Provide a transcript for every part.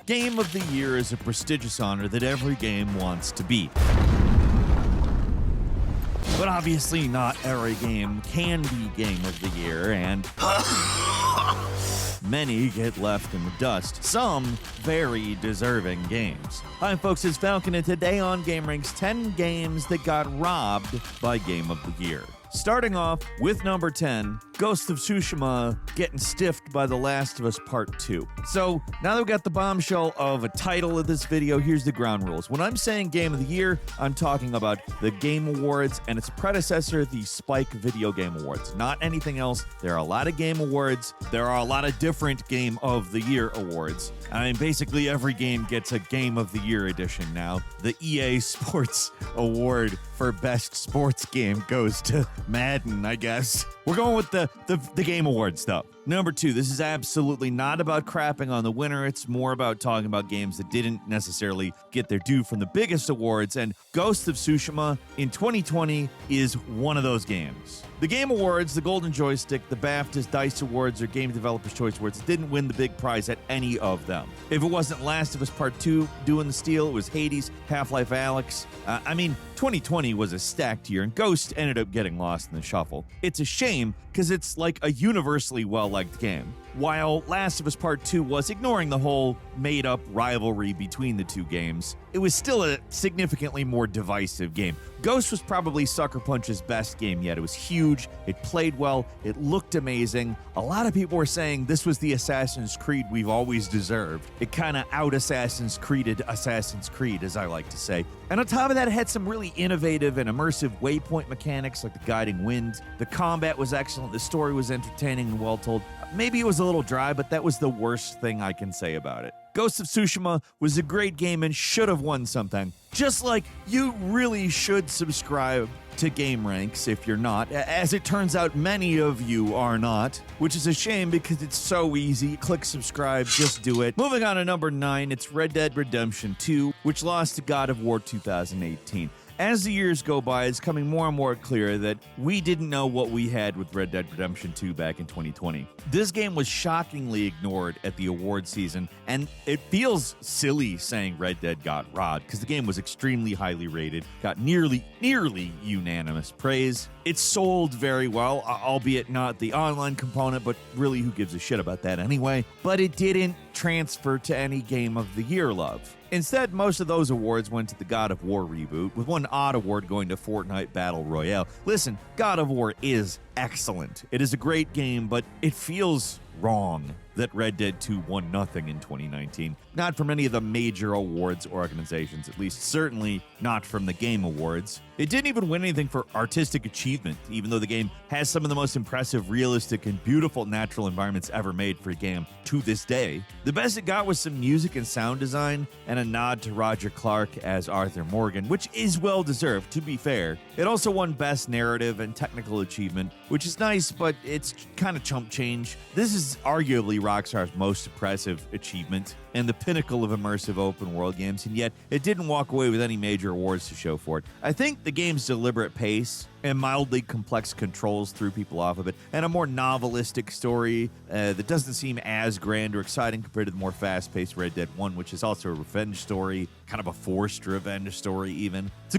Game of the Year is a prestigious honor that every game wants to beat. But obviously not every game can be Game of the Year, and many get left in the dust. Some very deserving games. Hi folks, it's Falcon, and today on gameranx, 10 games that got robbed by Game of the Year. Starting off with number 10, Ghost of Tsushima getting stiffed by The Last of Us Part 2. So, now that we've got the bombshell of a title of this video, here's the ground rules. When I'm saying Game of the Year, I'm talking about the Game Awards and its predecessor, the Spike Video Game Awards. Not anything else. There are a lot of Game Awards. There are a lot of different Game of the Year awards. I mean, basically every game gets a Game of the Year edition now. The EA Sports Award for Best Sports Game goes to Madden, I guess. We're going with the Game Awards, though. Number 2, this is absolutely not about crapping on the winner. It's more about talking about games that didn't necessarily get their due from the biggest awards, and Ghost of Tsushima in 2020 is one of those games. The Game Awards, the Golden Joystick, the BAFTAs, DICE Awards, or Game Developers' Choice Awards didn't win the big prize at any of them. If it wasn't Last of Us Part 2 doing the steal, it was Hades, Half-Life Alyx. 2020 was a stacked year, and Ghost ended up getting lost in the shuffle. It's a shame, because it's like a universally well-liked game. While Last of Us Part 2 was ignoring the whole made-up rivalry between the two games, it was still a significantly more divisive game. Ghost was probably Sucker Punch's best game yet. It was huge, it played well, it looked amazing. A lot of people were saying this was the Assassin's Creed we've always deserved. It kind of out-Assassin's Creeded Assassin's Creed, as I like to say. And on top of that, it had some really innovative and immersive waypoint mechanics like the guiding wind. The combat was excellent, the story was entertaining and well told. Maybe it was a little dry, but that was the worst thing I can say about it. Ghost of Tsushima was a great game and should have won something. Just like you really should subscribe to gameranx if you're not. As it turns out, many of you are not, which is a shame because it's so easy. Click subscribe, just do it. Moving on to number 9, it's Red Dead Redemption 2, which lost to God of War 2018. As the years go by, it's becoming more and more clear that we didn't know what we had with Red Dead Redemption 2 back in 2020. This game was shockingly ignored at the award season, and it feels silly saying Red Dead got robbed, because the game was extremely highly rated, got nearly unanimous praise. It sold very well, albeit not the online component, but really who gives a shit about that anyway? But it didn't transfer to any Game of the Year love. Instead, most of those awards went to the God of War reboot, with one odd award going to Fortnite Battle Royale. Listen, God of War is excellent. It is a great game, but it feels wrong that Red Dead 2 won nothing in 2019. Not from any of the major awards organizations, at least certainly not from the Game Awards. It didn't even win anything for artistic achievement, even though the game has some of the most impressive, realistic, and beautiful natural environments ever made for a game to this day. The best it got was some music and sound design, and a nod to Roger Clark as Arthur Morgan, which is well deserved, to be fair. It also won Best Narrative and Technical Achievement, which is nice, but it's kind of chump change. This is arguably Rockstar's most impressive achievement and the pinnacle of immersive open world games, and yet it didn't walk away with any major awards to show for it. I think the game's deliberate pace and mildly complex controls threw people off of it, and a more novelistic story that doesn't seem as grand or exciting compared to the more fast-paced Red Dead 1, which is also a revenge story, kind of a forced revenge story even. It's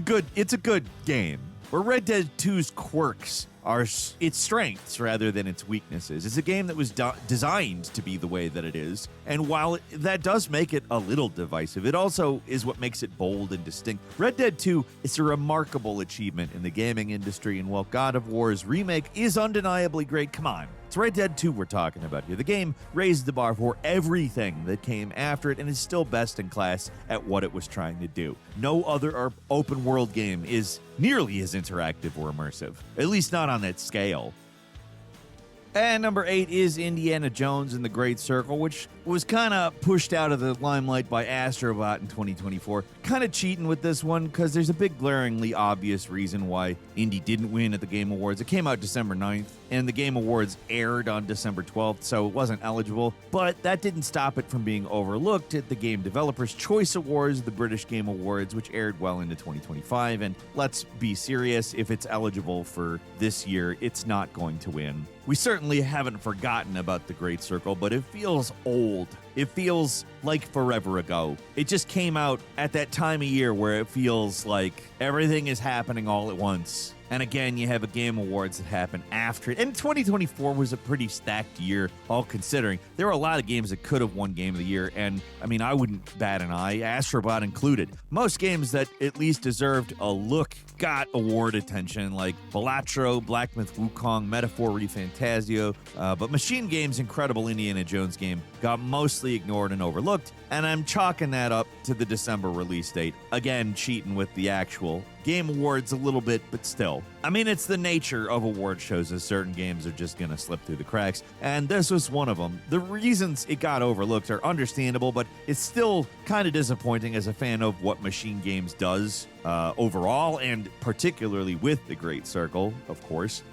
a good game. Where Red Dead 2's quirks are its strengths rather than its weaknesses. It's a game that was designed to be the way that it is, and while that does make it a little divisive, it also is what makes it bold and distinct. Red Dead 2 is a remarkable achievement in the gaming industry, and while God of War's remake is undeniably great, come on, it's Red Dead 2 we're talking about here. The game raised the bar for everything that came after it and is still best in class at what it was trying to do. No other open world game is nearly as interactive or immersive, at least not on that scale. And number 8 is Indiana Jones and the Great Circle, which was kind of pushed out of the limelight by Astrobot in 2024. Kind of cheating with this one, because there's a big glaringly obvious reason why Indy didn't win at the Game Awards. It came out December 9th. and the Game Awards aired on December 12th, so it wasn't eligible. But that didn't stop it from being overlooked at the Game Developers' Choice Awards, the British Game Awards, which aired well into 2025. And let's be serious, if it's eligible for this year, it's not going to win. We certainly haven't forgotten about The Great Circle, but it feels old. It feels like forever ago. It just came out at that time of year where it feels like everything is happening all at once. And again, you have a Game Awards that happen after it. And 2024 was a pretty stacked year, all considering. There were a lot of games that could have won Game of the Year, and I mean, I wouldn't bat an eye, Astrobot included. Most games that at least deserved a look got award attention, like Balatro, Black Myth Wukong, Metaphor ReFantasio, but Machine Game's incredible Indiana Jones game got mostly ignored and overlooked, and I'm chalking that up to the December release date. Again, cheating with the actual Game Awards a little bit, but still. I mean, it's the nature of award shows as certain games are just going to slip through the cracks, and this was one of them. The reasons it got overlooked are understandable, but it's still kind of disappointing as a fan of what Machine Games does overall, and particularly with The Great Circle, of course.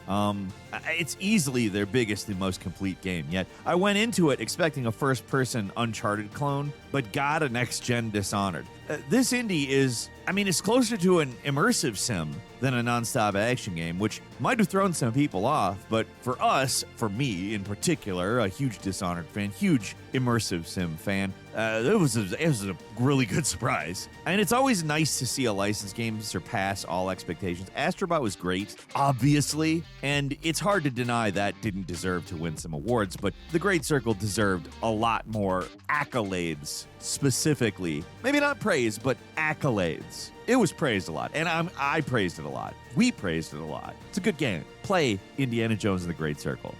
It's easily their biggest and most complete game, yet I went into it expecting a first-person Uncharted clone, but got a next-gen Dishonored. This indie is, I mean, it's closer to an immersive sim than a non-stop action game, which might have thrown some people off, but for us, for me in particular, a huge Dishonored fan, huge immersive sim fan, it was a really good surprise. And it's always nice to see a licensed game surpass all expectations. Astrobot was great, obviously, and it's hard to deny that didn't deserve to win some awards, but The Great Circle deserved a lot more accolades, specifically. Maybe not praise, but accolades. It was praised a lot, and I praised it a lot. We praised it a lot. It's a good game. Play Indiana Jones and the Great Circle.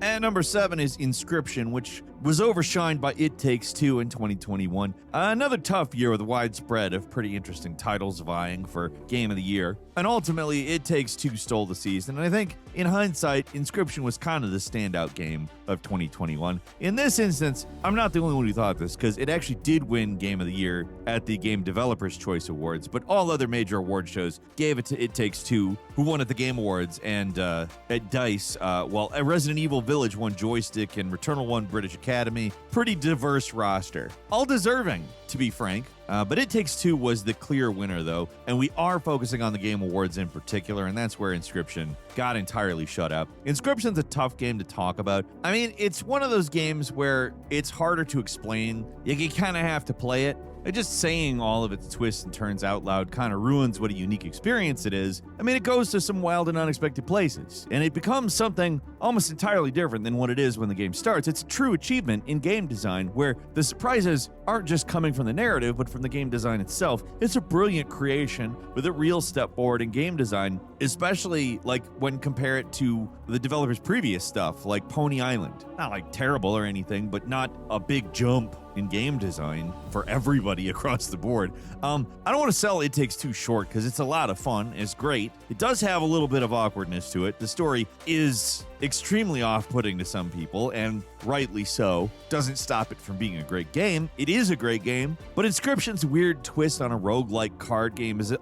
And number 7 is Inscryption, which was overshined by It Takes Two in 2021. Another tough year with a widespread of pretty interesting titles vying for Game of the Year. And ultimately, It Takes Two stole the season. And I think, in hindsight, Inscryption was kind of the standout game of 2021. In this instance, I'm not the only one who thought this, because it actually did win Game of the Year at the Game Developers' Choice Awards, but all other major award shows gave it to It Takes Two, who won at the Game Awards, and at DICE, while Resident Evil Village won Joystick and Returnal won British Academy. Pretty diverse roster. All deserving, to be frank. But It Takes Two was the clear winner, though, and we are focusing on the Game Awards in particular, and that's where Inscryption got entirely shut up. Inscryption's a tough game to talk about. I mean, it's one of those games where it's harder to explain. You kind of have to play it. And just saying all of its twists and turns out loud kind of ruins what a unique experience it is. I mean, it goes to some wild and unexpected places, and it becomes something almost entirely different than what it is when the game starts. It's a true achievement in game design, where the surprises aren't just coming from the narrative, but from the game design itself. It's a brilliant creation with a real step forward in game design, especially like when compare it to the developer's previous stuff, like Pony Island. Not like terrible or anything, but not a big jump in game design for everybody across the board. I don't want to sell It Takes Two short, because it's a lot of fun. It's great. It does have a little bit of awkwardness to it. The story is extremely off-putting to some people, and rightly so. Doesn't stop it from being a great game. It is a great game, but Inscryption's weird twist on a roguelike card game is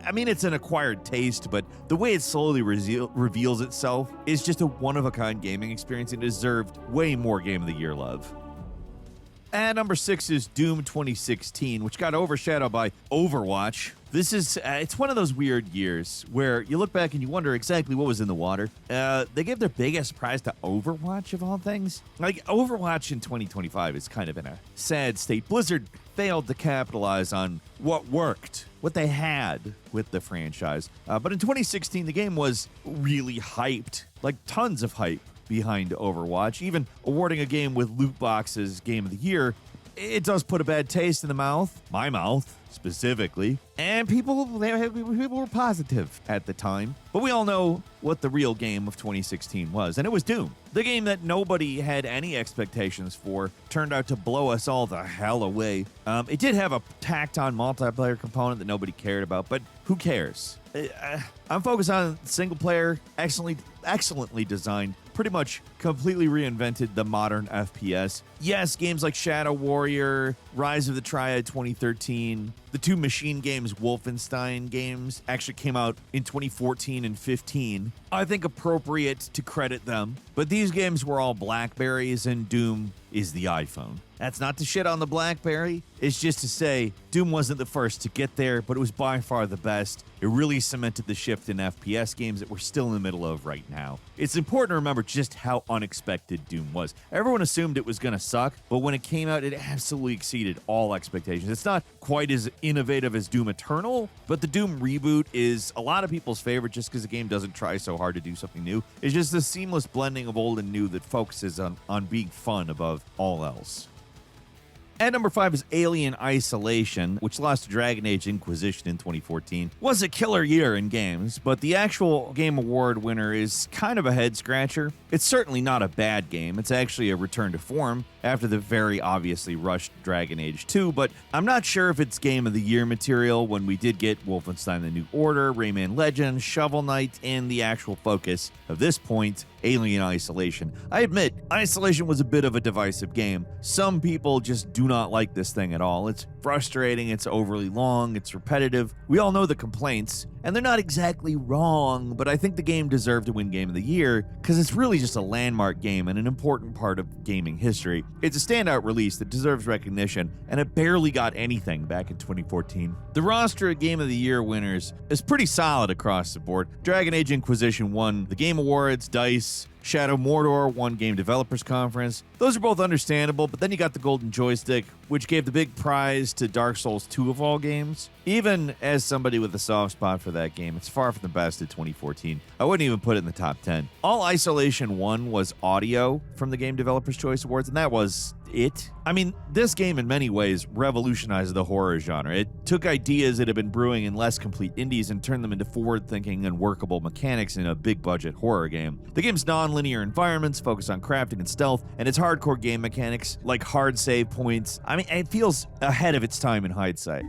I mean, it's an acquired taste, but the way it slowly reveals itself is just a one-of-a-kind gaming experience, and deserved way more Game of the Year love. And number 6 is Doom 2016, which got overshadowed by Overwatch. This is, it's one of those weird years where you look back and you wonder exactly what was in the water. They gave their biggest prize to Overwatch, of all things. Like, Overwatch in 2025 is kind of in a sad state. Blizzard failed to capitalize on what worked, what they had with the franchise. But in 2016, the game was really hyped, like tons of hype behind Overwatch. Even awarding a game with loot boxes Game of the Year, it does put a bad taste in the mouth, my mouth specifically, and people were positive at the time. But we all know what the real game of 2016 was, and it was Doom. The game that nobody had any expectations for turned out to blow us all the hell away. It did have a tacked-on multiplayer component that nobody cared about, but who cares? I'm focused on single player, excellently designed, pretty much completely reinvented the modern FPS. Yes, games like Shadow Warrior, Rise of the Triad 2013, the two Machine Games Wolfenstein games actually came out in 2014 and 15. I think appropriate to credit them, but these games were all Blackberries and Doom is the iPhone. That's not to shit on the BlackBerry. It's just to say Doom wasn't the first to get there, but it was by far the best. It really cemented the shift in FPS games that we're still in the middle of right now. It's important to remember just how unexpected Doom was. Everyone assumed it was going to suck, but when it came out, it absolutely exceeded all expectations. It's not quite as innovative as Doom Eternal, but the Doom reboot is a lot of people's favorite just because the game doesn't try so hard to do something new. It's just a seamless blending of old and new that focuses on being fun above all else. At number 5 is Alien Isolation, which lost to Dragon Age Inquisition in 2014. Was a killer year in games, but the actual Game Award winner is kind of a head-scratcher. It's certainly not a bad game. It's actually a return to form after the very obviously rushed Dragon Age 2, but I'm not sure if it's Game of the Year material when we did get Wolfenstein: The New Order, Rayman Legends, Shovel Knight, and the actual focus of this point, Alien Isolation. I admit, Isolation was a bit of a divisive game. Some people just do not like this thing at all. It's frustrating, it's overly long, it's repetitive. We all know the complaints, and they're not exactly wrong, but I think the game deserved to win Game of the Year because it's really just a landmark game and an important part of gaming history. It's a standout release that deserves recognition, and it barely got anything back in 2014. The roster of Game of the Year winners is pretty solid across the board. Dragon Age Inquisition won the Game Awards, DICE, Shadow Mordor won Game Developers Conference. Those are both understandable, but then you got the Golden Joystick, which gave the big prize to Dark Souls 2 of all games. Even as somebody with a soft spot for that game, it's far from the best in 2014. I wouldn't even put it in the top 10. All Isolation won was audio from the Game Developers Choice Awards, and that was it. I mean, this game in many ways revolutionized the horror genre. It took ideas that had been brewing in less complete indies and turned them into forward-thinking and workable mechanics in a big-budget horror game. The game's non-linear environments focus on crafting and stealth, and its hardcore game mechanics, like hard save points, I mean, it feels ahead of its time in hindsight.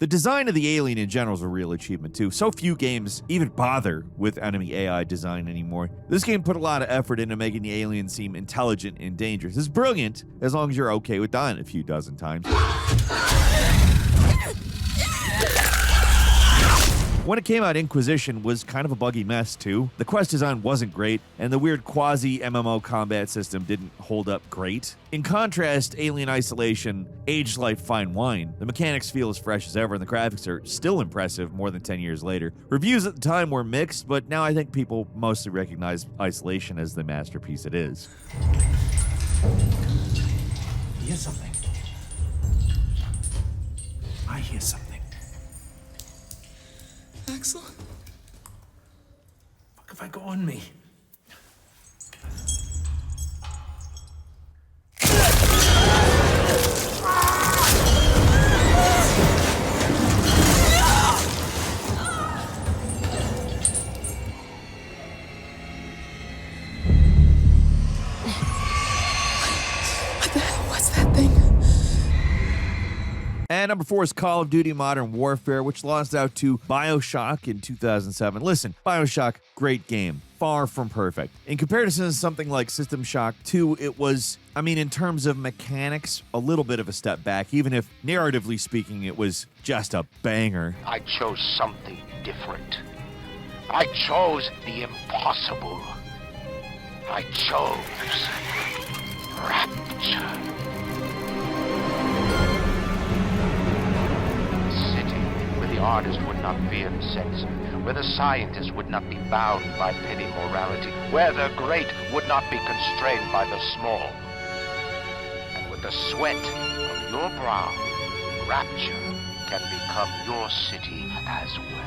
The design of the alien in general is a real achievement too. So few games even bother with enemy AI design anymore. This game put a lot of effort into making the alien seem intelligent and dangerous. It's brilliant as long as you're okay with dying a few dozen times. When it came out, Inquisition was kind of a buggy mess too. The quest design wasn't great, and the weird quasi-MMO combat system didn't hold up great. In contrast, Alien Isolation aged like fine wine. The mechanics feel as fresh as ever, and the graphics are still impressive more than 10 years later. Reviews at the time were mixed, but now I think people mostly recognize Isolation as the masterpiece it is. I hear something. I hear something. Axel? Fuck if I go on me. What the hell was that thing? And number 4 is Call of Duty Modern Warfare, which lost out to BioShock in 2007. Listen, BioShock, great game. Far from perfect. In comparison to something like System Shock 2, it was, I mean, in terms of mechanics, a little bit of a step back, even if, narratively speaking, it was just a banger. I chose something different. I chose the impossible. I chose rapture. The artist would not fear the censor, where the scientist would not be bound by petty morality, where the great would not be constrained by the small. the sweat of your brow, Rapture can become your city as well.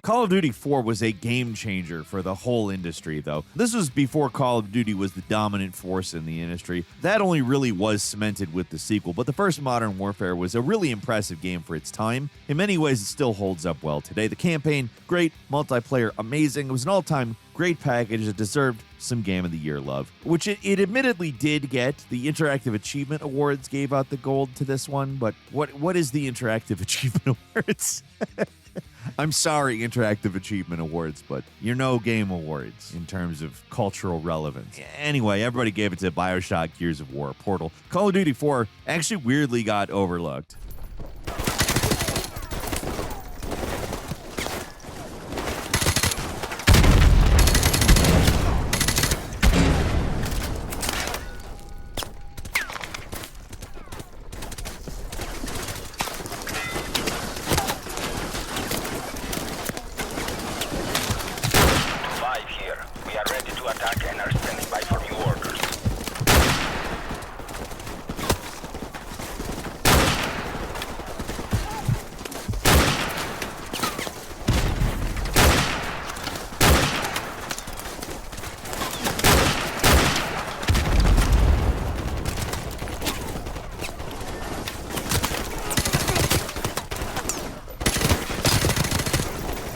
Call of Duty 4 was a game changer for the whole industry, though. This was before Call of Duty was the dominant force in the industry. That only really was cemented with the sequel, but the first Modern Warfare was a really impressive game for its time. In many ways, it still holds up well today. The campaign, great. Multiplayer, amazing. It was an all-time great package that deserved some Game of the Year love, which it admittedly did get. The Interactive Achievement Awards gave out the gold to this one, but what is the Interactive Achievement Awards? I'm sorry, Interactive Achievement Awards, but you're no Game Awards in terms of cultural relevance. Anyway, everybody gave it to BioShock Gears of War Portal. Call of Duty 4 actually weirdly got overlooked.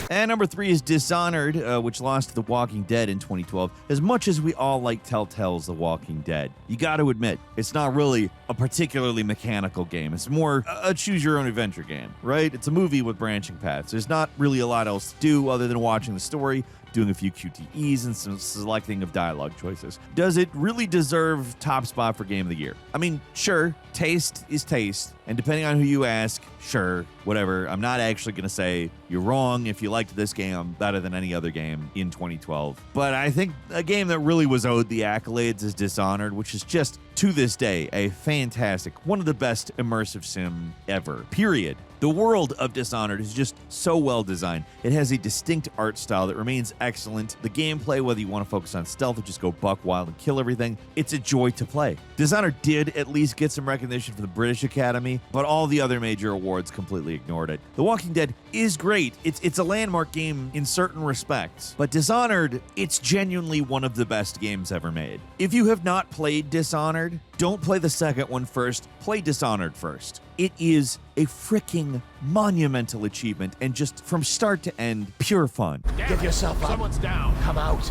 And number 3 is Dishonored, which lost to The Walking Dead in 2012. As much as we all like Telltale's The Walking Dead, you got to admit, it's not really a particularly mechanical game. It's more a choose-your-own-adventure game, right? It's a movie with branching paths. There's not really a lot else to do other than watching the story, doing a few QTEs, and some selecting of dialogue choices. Does it really deserve top spot for Game of the Year? I mean, sure, taste is taste, and depending on who you ask, sure, whatever. I'm not actually going to say you're wrong if you liked this game better than any other game in 2012. But I think a game that really was owed the accolades is Dishonored, which is just, to this day, a fantastic, one of the best immersive sim ever, period. The world of Dishonored is just so well designed. It has a distinct art style that remains excellent. The gameplay, whether you want to focus on stealth or just go buck wild and kill everything, it's a joy to play. Dishonored did at least get some recognition from the British Academy, but all the other major awards completely ignored it. The Walking Dead is great. It's a landmark game in certain respects, but Dishonored, it's genuinely one of the best games ever made. If you have not played Dishonored, don't play the second one first, play Dishonored first. It is a freaking monumental achievement and just from start to end, pure fun. Give yourself up. Someone's down. Come out.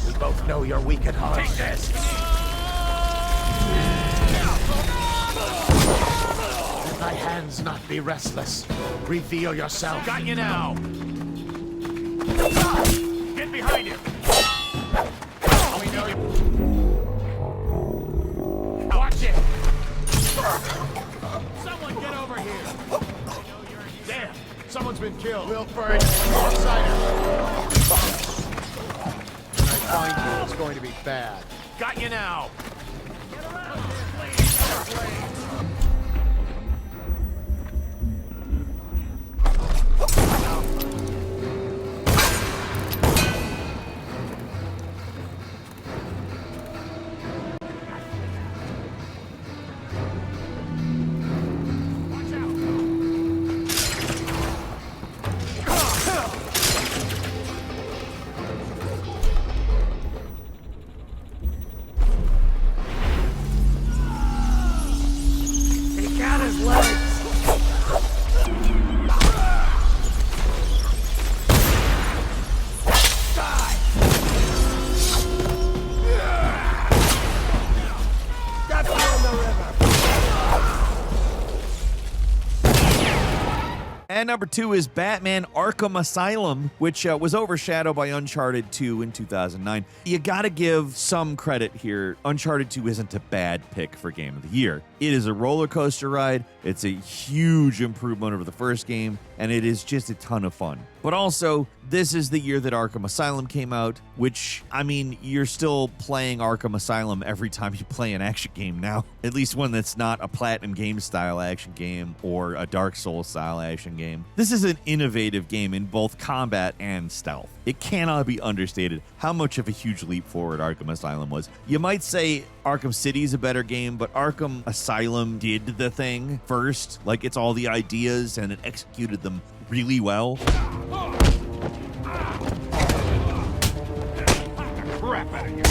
We both know you're weak at heart. Take this. Let thy hands not be restless. Reveal yourself. Got you now. Get behind him. We know you. Watch it. Someone get over here. Damn, someone's been killed. Wilford, outsider. When I find you, it's going to be bad. Got you now. Get around here, please. And number 2 is Batman Arkham Asylum, which was overshadowed by Uncharted 2 in 2009. You gotta give some credit here. Uncharted 2 isn't a bad pick for Game of the Year. It is a roller coaster ride. It's a huge improvement over the first game, and it is just a ton of fun. But also, This is the year that Arkham Asylum came out, which, I mean, you're still playing Arkham Asylum every time you play an action game now. At least one that's not a Platinum Games style action game or a Dark Souls style action game. This is an innovative game in both combat and stealth. It cannot be understated how much of a huge leap forward Arkham Asylum was. You might say Arkham City is a better game, but Arkham Asylum did the thing first. Like, it's all the ideas and it executed them really well. Crap out of you.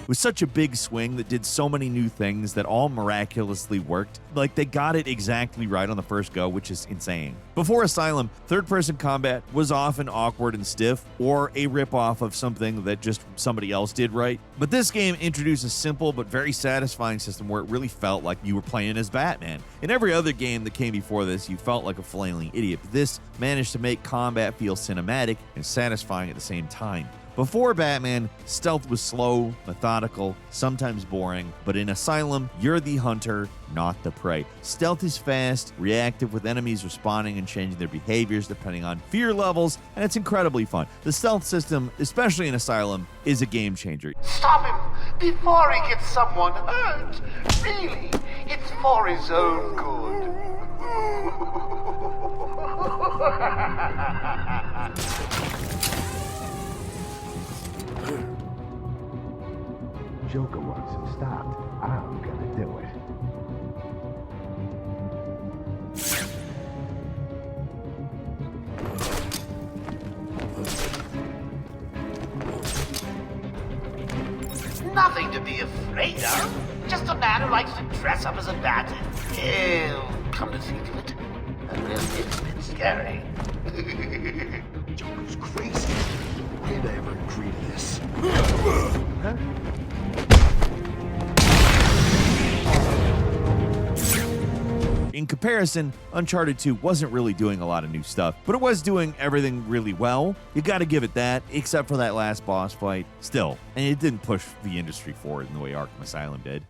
It was such a big swing that did so many new things that all miraculously worked. Like, they got it exactly right on the first go, which is insane. Before Asylum, third-person combat was often awkward and stiff, or a ripoff of something that just somebody else did right. But this game introduced a simple but very satisfying system where it really felt like you were playing as Batman. In every other game that came before this, you felt like a flailing idiot, but this managed to make combat feel cinematic and satisfying at the same time. Before Batman, stealth was slow, methodical, sometimes boring, but in Asylum, you're the hunter, not the prey. Stealth is fast, reactive, with enemies responding and changing their behaviors depending on fear levels, and it's incredibly fun. The stealth system, especially in Asylum, is a game changer. Stop him before he gets someone hurt. Really, it's for his own good. Joker wants him stopped. I'm gonna do it. It's nothing to be afraid of. Just a man who likes to dress up as a bat. Ew, come to think of it, a little bit scary. Joker's crazy. Why did I ever agree to this? Huh? In comparison, Uncharted 2 wasn't really doing a lot of new stuff, but it was doing everything really well. You gotta give it that, except for that last boss fight. Still, and it didn't push the industry forward in the way Arkham Asylum did.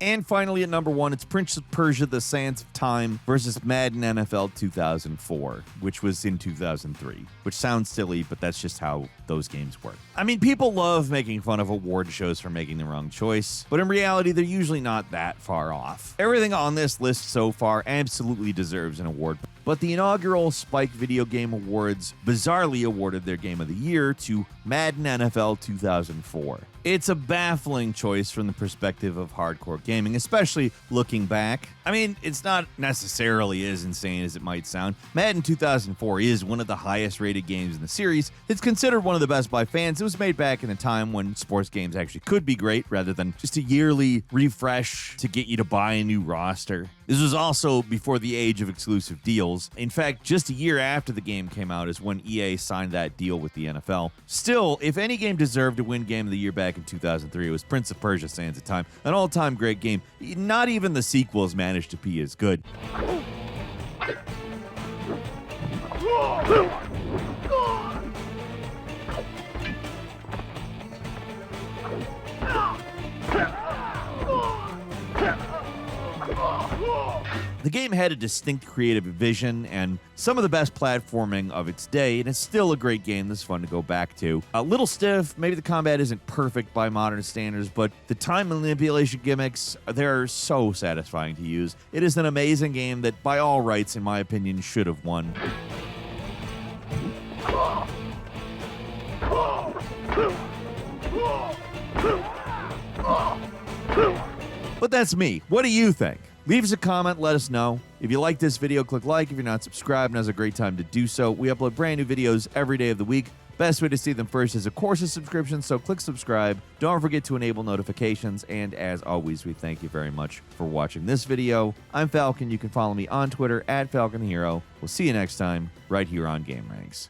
And finally, at number 1, it's Prince of Persia: The Sands of Time versus Madden NFL 2004, which was in 2003. Which sounds silly, but that's just how those games work. I mean, people love making fun of award shows for making the wrong choice, but in reality, they're usually not that far off. Everything on this list so far absolutely deserves an award. But the inaugural Spike Video Game Awards bizarrely awarded their Game of the Year to Madden NFL 2004. It's a baffling choice from the perspective of hardcore gaming, especially looking back. I mean, it's not necessarily as insane as it might sound. Madden 2004 is one of the highest rated games in the series. It's considered one of the best by fans. It was made back in a time when sports games actually could be great, rather than just a yearly refresh to get you to buy a new roster. This was also before the age of exclusive deals. In fact, just a year after the game came out is when EA signed that deal with the NFL. Still, if any game deserved to win Game of the Year back in 2003, it was Prince of Persia: Sands of Time. An all-time great game. Not even the sequels managed to be as good. The game had a distinct creative vision and some of the best platforming of its day, and it's still a great game that's fun to go back to. A little stiff, maybe the combat isn't perfect by modern standards, but the time manipulation gimmicks, they're so satisfying to use. It is an amazing game that, by all rights, in my opinion, should have won. But that's me. What do you think? Leave us a comment, let us know. If you like this video, click like. If you're not subscribed, now's a great time to do so. We upload brand new videos every day of the week. Best way to see them first is, of course, a subscription, so click subscribe. Don't forget to enable notifications, and as always, we thank you very much for watching this video. I'm Falcon. You can follow me on Twitter @FalconHero. We'll see you next time, right here on gameranx.